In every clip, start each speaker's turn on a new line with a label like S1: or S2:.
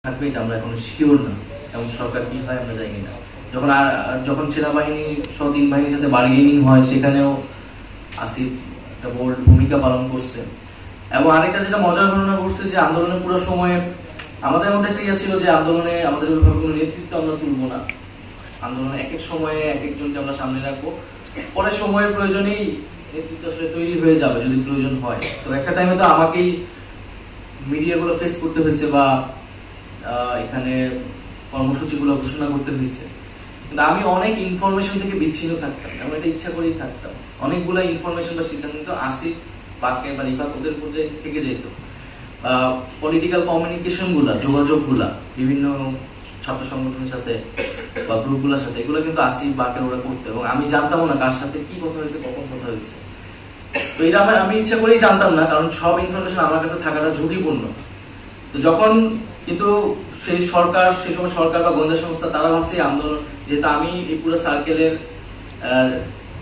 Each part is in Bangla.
S1: থাকবে এটা আমরা এখন শিওর না, এবং সরকার কি হয় আমরা জানি না। যখন সেনাবাহিনী সহ 3 বাহিনীর সাথে বার্গেনিং হয়, সেখানেও আসিফ একটা বোল্ড ভূমিকা পালন করছে। এবং আরেকটা যেটা মজার ঘটনা ঘটছে যে আন্দোলনের পুরো সময়ে আমাদের মধ্যে একটা ছিল যে আন্দোলনে আমাদের ওইভাবে কোনো নেতৃত্ব আমরা তুলবো না, আন্দোলনে এক এক সময়ে এক একজনকে আমরা সামনে রাখবো, পরে সময়ের প্রয়োজনেই নেতৃত্ব আসলে তৈরি হয়ে যাবে যদি প্রয়োজন হয়। তো একটা টাইমে তো আমাকেই মিডিয়াগুলো ফেস করতে হয়েছে বা এখানে কর্মসূচিগুলো ঘোষণা করতে হয়েছে, কিন্তু আমি অনেক ইনফরমেশন থেকে বিচ্ছিন্ন থাকতাম, এমন একটা ইচ্ছা করেই থাকতাম। অনেকগুলো ইনফরমেশন বা সিদ্ধান্ত কিন্তু আসিফ, বাকের বা রিফাত ওদের পর্যায়ে থেকে যেত। পলিটিক্যাল কমিউনিকেশন গুলা, যোগাযোগগুলা বিভিন্ন ছাত্র সংগঠনের সাথে বা গ্রুপগুলোর সাথে, এগুলো কিন্তু আসিফ, বাকের ওরা করতো, এবং আমি জানতামও না কার সাথে কি কথা হয়েছে, কখন কথা হয়েছে। তো এটা আমি ইচ্ছা করেই জানতাম না, কারণ সব ইনফরমেশন আমার কাছে থাকাটা ঝুঁকিপূর্ণ। তো যখন কিন্তু সেই সময় সরকার বা গোয়েন্দা সংস্থা তারা ভাবছে আন্দোলন, যেহেতু আমি এই পুরো সার্কেলের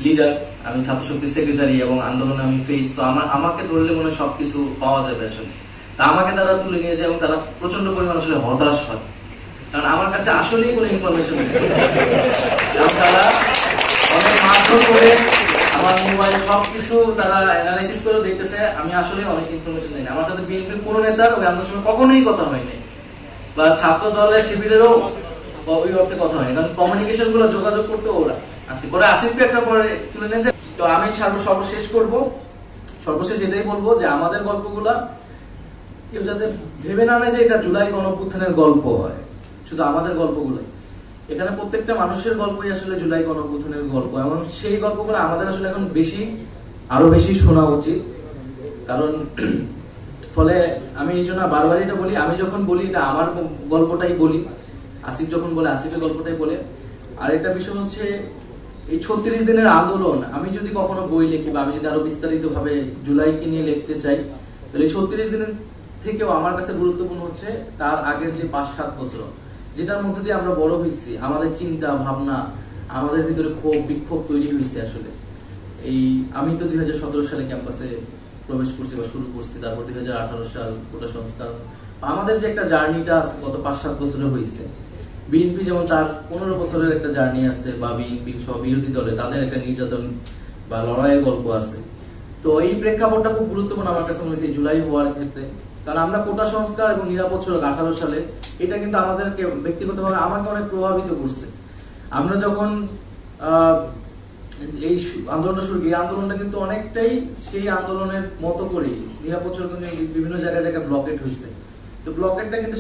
S1: লিডার, আমি ছাত্র শক্তির সেক্রেটারি এবং আন্দোলনে আমি ফেস, তো আমাকে ধরলে মনে হয় সবকিছু পাওয়া যাবে আসলে। তা আমাকে তারা তুলে নিয়ে যায় এবং তারা প্রচন্ড পরিমাণ আসলে হতাশ হয়, কারণ আমার কাছে আসলেই কোনো ইনফরমেশন নেই। তারা অনেক মারধর করে আমার মোবাইল সবকিছু তারা অ্যানালাইসিস করে দেখতেছে, আমি আসলে অনেক ইনফরমেশন নেই। আমার সাথে বিএনপির কোনো নেতার ওই আন্দোলনের সময় কখনোই কথা হয়নি, বা ছাত্র দলের শিবিরেরও ওই অর্থে কথা হয়নি, কারণ কমিউনিকেশন গুলো যোগাযোগ করতে ওরা আসিফকে একটা পরে তুলে নেন। তো আমি সর্বশেষ এটাই বলবো যে আমাদের গল্পগুলা কেউ যাতে ভেবে না নেয় যে এটা জুলাই গণঅভ্যুত্থানের গল্প হয়, শুধু আমাদের গল্পগুলোই। এখানে প্রত্যেকটা মানুষের গল্পই আসলে জুলাই গণঅভ্যুত্থানের গল্প, এবং সেই গল্পগুলো আমাদের আসলে এখন আরো বেশি শোনা উচিত। কারণ ফলে আমি এই জন্য বারবার এটা বলি, আমি যখন বলি এটা আমার গল্পটাই বলি, আসিফ যখন বলে আসিফের গল্পটাই বলে। আর একটা বিষয় হচ্ছে এই 36 দিনের আন্দোলন, আমি যদি কখনো বই লিখি বা আমি যদি আরো বিস্তারিত ভাবে জুলাইকে নিয়ে লিখতে চাই, তাহলে এই 36 দিনের থেকেও আমার কাছে গুরুত্বপূর্ণ হচ্ছে তার আগের যে 5-7 বছর, যেটার মধ্যে দিয়ে আমরা বড় হয়েছি, আমাদের চিন্তা ভাবনা, আমাদের ভিতরে ক্ষোভ বিক্ষোভ তৈরি হয়েছে। আসলে আমি তো 2017 সালে ক্যাম্পাসে প্রবেশ করছি বা শুরু করছি, তারপর 2018 সাল কোটা সংস্কার, আমাদের যে একটা জার্নিটা আছে গত 5-7 বছরে হয়েছে। বিএনপি যেমন তার 15 বছরের একটা জার্নি আছে, বা বিএনপি সহ বিরোধী দলে তাদের একটা নির্যাতন বা লড়াইয়ের গল্প আছে। তো এই প্রেক্ষাপটটা খুব গুরুত্বপূর্ণ আমার কাছে মনে হয়েছে জুলাই হওয়ার ক্ষেত্রে, কারণ আমরা কোটা সংস্কার এবং নিরাপদ সড়ক 18 সালে, এটা কিন্তু আমাদেরকে ব্যক্তিগতভাবে আমাকে অনেক প্রভাবিত করছে। আমরা যখন এই আন্দোলনটা শুরু করি, এই আন্দোলনটা কিন্তু অনেকটাই সেই আন্দোলনের মতো করেই নিরাপদ সড়ক বিভিন্ন জায়গায় ব্লকেট হয়েছে। তো ব্লকেটটা কিন্তু